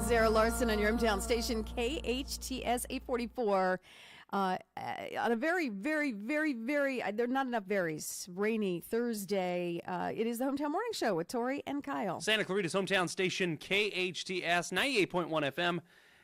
Zara Larson on your hometown station, KHTS 844. On a very, very, very, very, there are not enough varies, rainy Thursday. It is the Hometown Morning Show with Tori and Kyle. Santa Clarita's hometown station, KHTS 98.1 FM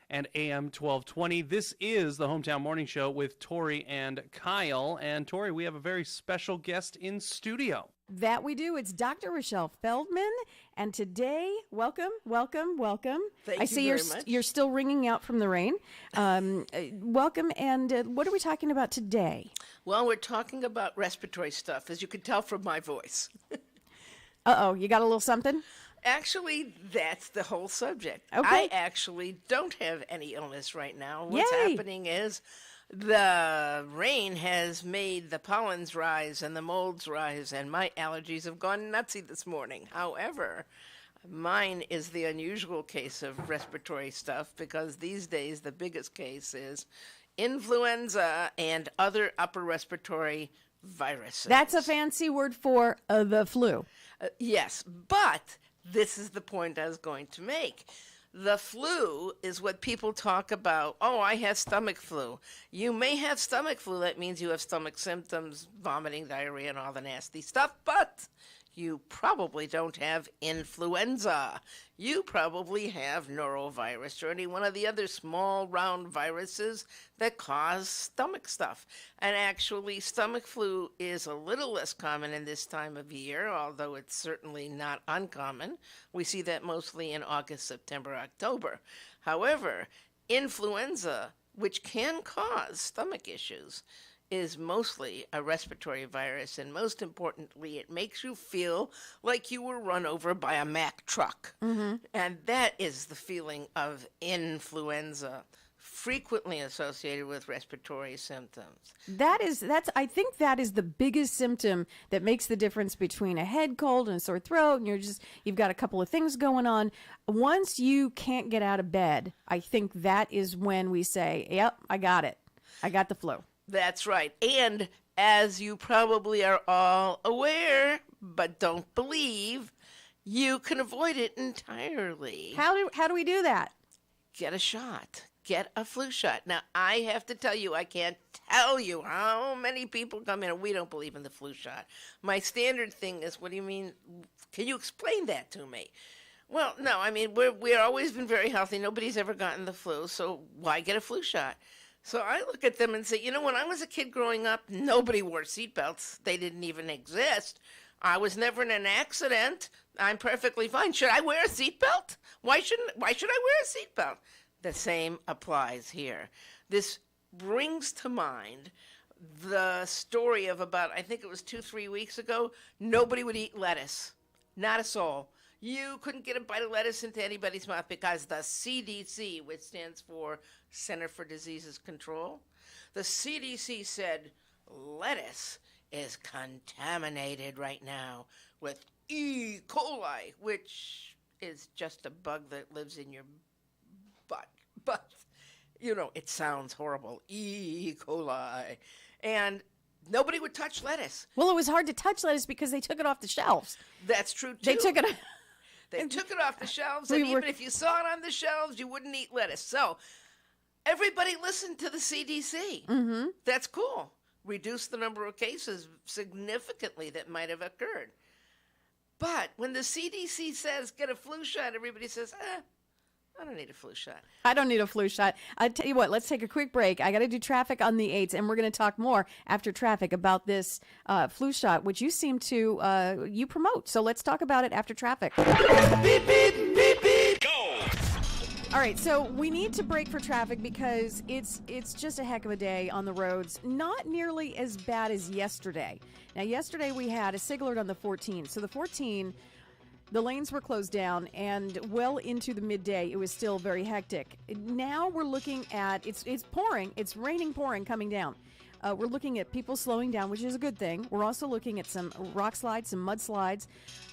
and AM 1220. This is the Hometown Morning Show with Tori and Kyle. And Tori, we have a very special guest in studio. That we do. It's Dr. Rochelle Feldman. And today, welcome. Thank I you see very much. You're still ringing out from the rain. Welcome. And what are we talking about today? Well, we're talking about respiratory stuff, as you can tell from my voice. Uh-oh, you got a little something? Actually, that's the whole subject. Okay. I actually don't have any illness right now. What's Yay. happening is the rain has made the pollens rise and the molds rise, and my allergies have gone nutsy this morning. However, mine is the unusual case of respiratory stuff because these days the biggest case is influenza and other upper respiratory viruses. That's a fancy word for the flu. Yes, but this is the point I was going to make. The flu is what people talk about. Oh, I have stomach flu. You may have stomach flu. That means you have stomach symptoms, vomiting, diarrhea, and all the nasty stuff. But you probably don't have influenza. You probably have norovirus or any one of the other small round viruses that cause stomach stuff. And actually, stomach flu is a little less common in this time of year, although it's certainly not uncommon. We see that mostly in August, September, October. However, influenza, which can cause stomach issues, is mostly a respiratory virus, and most importantly, it makes you feel like you were run over by a Mack truck. Mm-hmm. And that is the feeling of influenza, frequently associated with respiratory symptoms. I think that is the biggest symptom that makes the difference between a head cold and a sore throat, and you've got a couple of things going on. Once you can't get out of bed, I think that is when we say, yep, I got it. I got the flu. That's right. And as you probably are all aware, but don't believe, you can avoid it entirely. How do we do that? Get a shot. Get a flu shot. Now, I have to tell you, I can't tell you how many people come in and we don't believe in the flu shot. My standard thing is, what do you mean? Can you explain that to me? Well, no, I mean, we're always been very healthy. Nobody's ever gotten the flu, so why get a flu shot? So I look at them and say, when I was a kid growing up, nobody wore seatbelts. They didn't even exist. I was never in an accident. I'm perfectly fine. Should I wear a seatbelt? Why should I wear a seatbelt? The same applies here. This brings to mind the story of about, I think it was 2-3 weeks ago, nobody would eat lettuce. Not a soul. You couldn't get a bite of lettuce into anybody's mouth because the CDC, which stands for Center for Diseases Control, the CDC said lettuce is contaminated right now with E. coli, which is just a bug that lives in your butt. But, it sounds horrible. E. coli. And nobody would touch lettuce. Well, it was hard to touch lettuce because they took it off the shelves. That's true, too. They took it off the shelves, and even if you saw it on the shelves, you wouldn't eat lettuce. So everybody listened to the CDC. Mm-hmm. That's cool. Reduce the number of cases significantly that might have occurred. But when the CDC says get a flu shot, everybody says, I don't need a flu shot. I don't need a flu shot. I tell you what, let's take a quick break. I got to do traffic on the 8s, and we're going to talk more after traffic about this flu shot, which you seem to you promote. So let's talk about it after traffic. Beep, beep, beep, beep. Go! All right, so we need to break for traffic because it's just a heck of a day on the roads. Not nearly as bad as yesterday. Now, yesterday we had a SIG alert on the 14. So the 14... the lanes were closed down, and well into the midday, it was still very hectic. Now we're looking at, it's pouring, it's raining, pouring, coming down. We're looking at people slowing down, which is a good thing. We're also looking at some rock slides, some mudslides,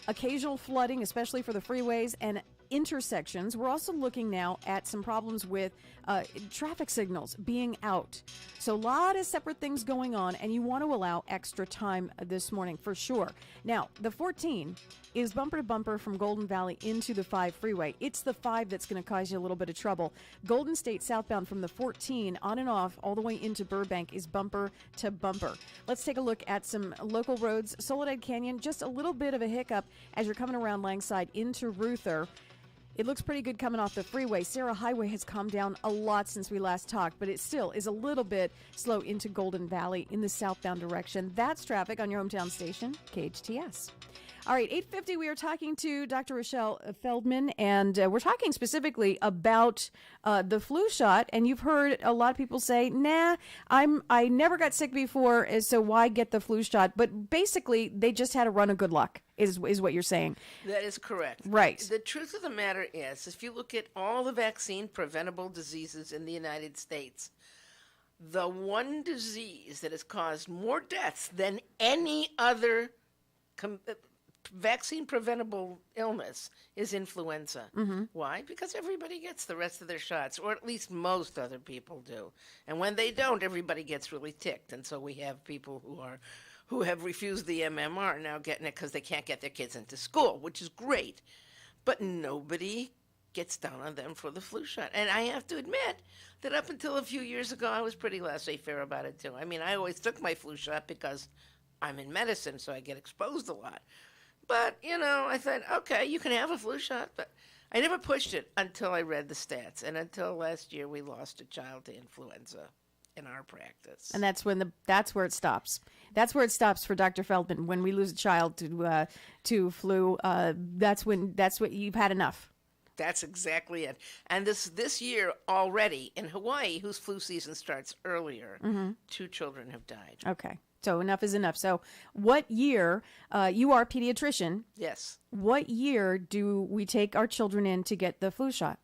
occasional flooding, especially for the freeways, and intersections. We're also looking now at some problems with traffic signals being out. So a lot of separate things going on, and you want to allow extra time this morning for sure. Now, the 14 is bumper to bumper from Golden Valley into the 5 freeway. It's the 5 that's going to cause you a little bit of trouble. Golden State southbound from the 14 on and off all the way into Burbank is bumper to bumper. Let's take a look at some local roads. Soledad Canyon, just a little bit of a hiccup as you're coming around Langside into Ruther. It looks pretty good coming off the freeway. Sarah Highway has calmed down a lot since we last talked, but it still is a little bit slow into Golden Valley in the southbound direction. That's traffic on your hometown station, KHTS. All right, 8:50, we are talking to Dr. Rochelle Feldman, and we're talking specifically about the flu shot. And you've heard a lot of people say, nah, I never got sick before, so why get the flu shot? But basically, they just had a run of good luck, is what you're saying. That is correct. Right. The truth of the matter is, if you look at all the vaccine-preventable diseases in the United States, the one disease that has caused more deaths than any other vaccine-preventable illness is influenza. Mm-hmm. Why? Because everybody gets the rest of their shots, or at least most other people do. And when they don't, everybody gets really ticked. And so we have people who have refused the MMR now getting it because they can't get their kids into school, which is great. But nobody gets down on them for the flu shot. And I have to admit that up until a few years ago, I was pretty laissez-faire about it, too. I mean, I always took my flu shot because I'm in medicine, so I get exposed a lot. But, I thought, okay, you can have a flu shot, but I never pushed it until I read the stats. And until last year, we lost a child to influenza in our practice. And that's where it stops. That's where it stops for Dr. Feldman. When we lose a child to flu, that's what you've had enough. That's exactly it. And this year already in Hawaii, whose flu season starts earlier, 2 children have died. Okay. So enough is enough. So what year, you are a pediatrician. Yes. What year do we take our children in to get the flu shot?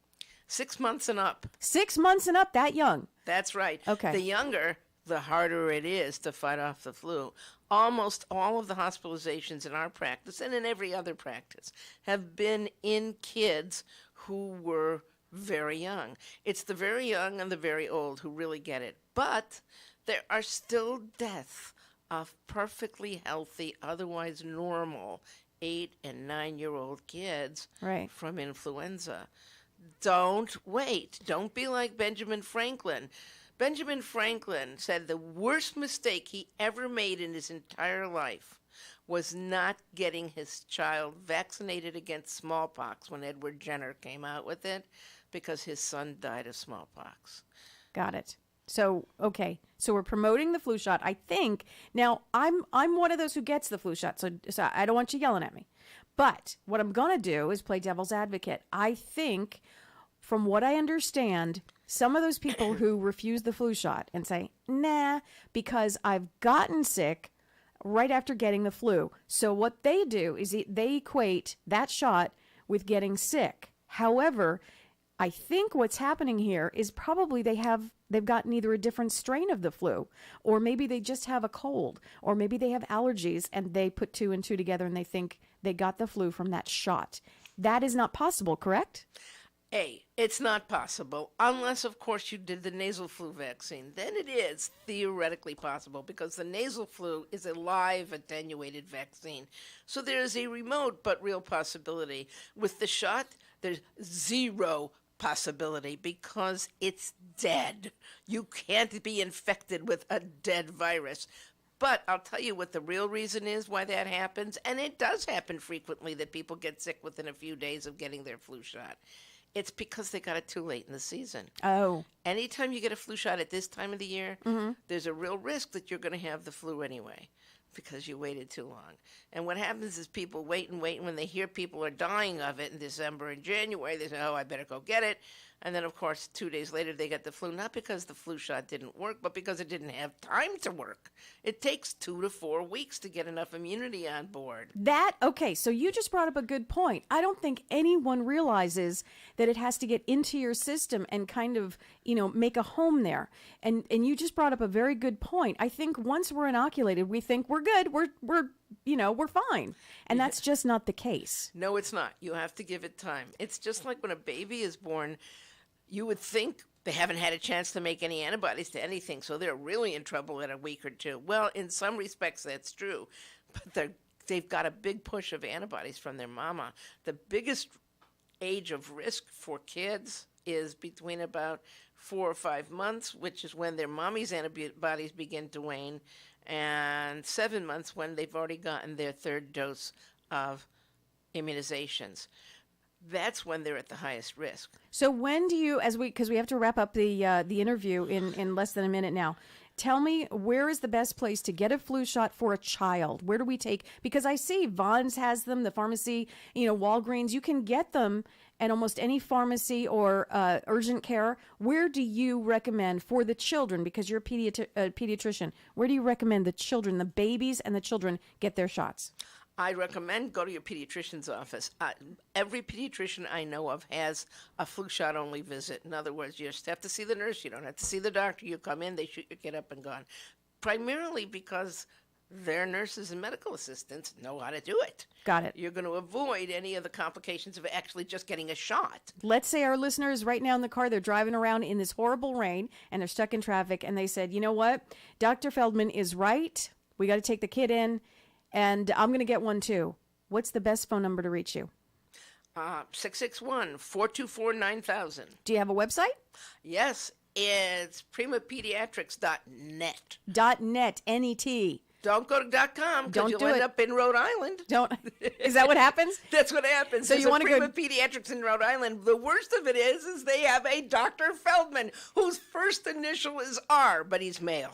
6 months and up. 6 months and up, that young. That's right. Okay. The younger, the harder it is to fight off the flu. Almost all of the hospitalizations in our practice and in every other practice have been in kids who were very young. It's the very young and the very old who really get it. But there are still deaths of perfectly healthy, otherwise normal 8 and 9-year-old kids from influenza. Don't wait. Don't be like Benjamin Franklin. Benjamin Franklin said the worst mistake he ever made in his entire life was not getting his child vaccinated against smallpox when Edward Jenner came out with it, because his son died of smallpox. Got it. So, okay. So we're promoting the flu shot. I think now I'm one of those who gets the flu shot. So I don't want you yelling at me. But what I'm going to do is play devil's advocate. I think, from what I understand, some of those people who refuse the flu shot and say, nah, because I've gotten sick right after getting the flu. So what they do is they equate that shot with getting sick. However, I think what's happening here is probably they've gotten either a different strain of the flu, or maybe they just have a cold, or maybe they have allergies and they put 2 and 2 together and they think they got the flu from that shot. That is not possible, correct? It's not possible unless, of course, you did the nasal flu vaccine. Then it is theoretically possible, because the nasal flu is a live attenuated vaccine. So there is a remote but real possibility. With the shot, there's zero possibility, because it's dead. You can't be infected with a dead virus. But I'll tell you what the real reason is why that happens, and it does happen frequently that people get sick within a few days of getting their flu shot. It's because they got it too late in the season. Oh. Anytime you get a flu shot at this time of the year, there's a real risk that you're going to have the flu anyway, because you waited too long. And what happens is people wait, and when they hear people are dying of it in December and January, they say, oh, I better go get it. And then, of course, 2 days later, they get the flu, not because the flu shot didn't work, but because it didn't have time to work. It takes 2 to 4 weeks to get enough immunity on board. Okay, so you just brought up a good point. I don't think anyone realizes that it has to get into your system and kind of, make a home there. And you just brought up a very good point. I think once we're inoculated, we think we're good. We're we're fine. And that's just not the case. No, it's not. You have to give it time. It's just like when a baby is born, you would think they haven't had a chance to make any antibodies to anything, so they're really in trouble in a week or two. Well, in some respects, that's true. But they've got a big push of antibodies from their mama. The biggest age of risk for kids is between about 4 or 5 months, which is when their mommy's antibodies begin to wane, and 7 months when they've already gotten their third dose of immunizations. That's when they're at the highest risk. So when do you, because we have to wrap up the interview in less than a minute now, tell me, where is the best place to get a flu shot for a child? Where do we take, because I see Vaughn's has them, the pharmacy, Walgreens, you can get them at almost any pharmacy or urgent care. Where do you recommend for the children, because you're a pediatrician, where do you recommend the children, the babies and the children, get their shots? I recommend go to your pediatrician's office. Every pediatrician I know of has a flu shot only visit. In other words, you just have to see the nurse. You don't have to see the doctor. You come in, they shoot your kid up and gone. Primarily because their nurses and medical assistants know how to do it. Got it. You're going to avoid any of the complications of actually just getting a shot. Let's say our listeners right now in the car, they're driving around in this horrible rain and they're stuck in traffic and they said, you know what? Dr. Feldman is right. We got to take the kid in. And I'm going to get one too. What's the best phone number to reach you? 661-424-9000. Do you have a website? Yes, it's primapediatrics.net. .net, N-E-T. Don't go to .com because you'll end up in Rhode Island. Is that what happens? That's what happens. So you want to go Prima Pediatrics in Rhode Island. The worst of it is they have a Dr. Feldman whose first initial is R, but he's male.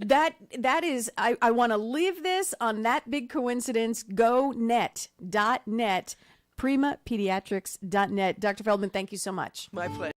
That is, I want to leave this on that big coincidence. Go net, .net, primapediatrics.net. Dr. Feldman, thank you so much. My pleasure.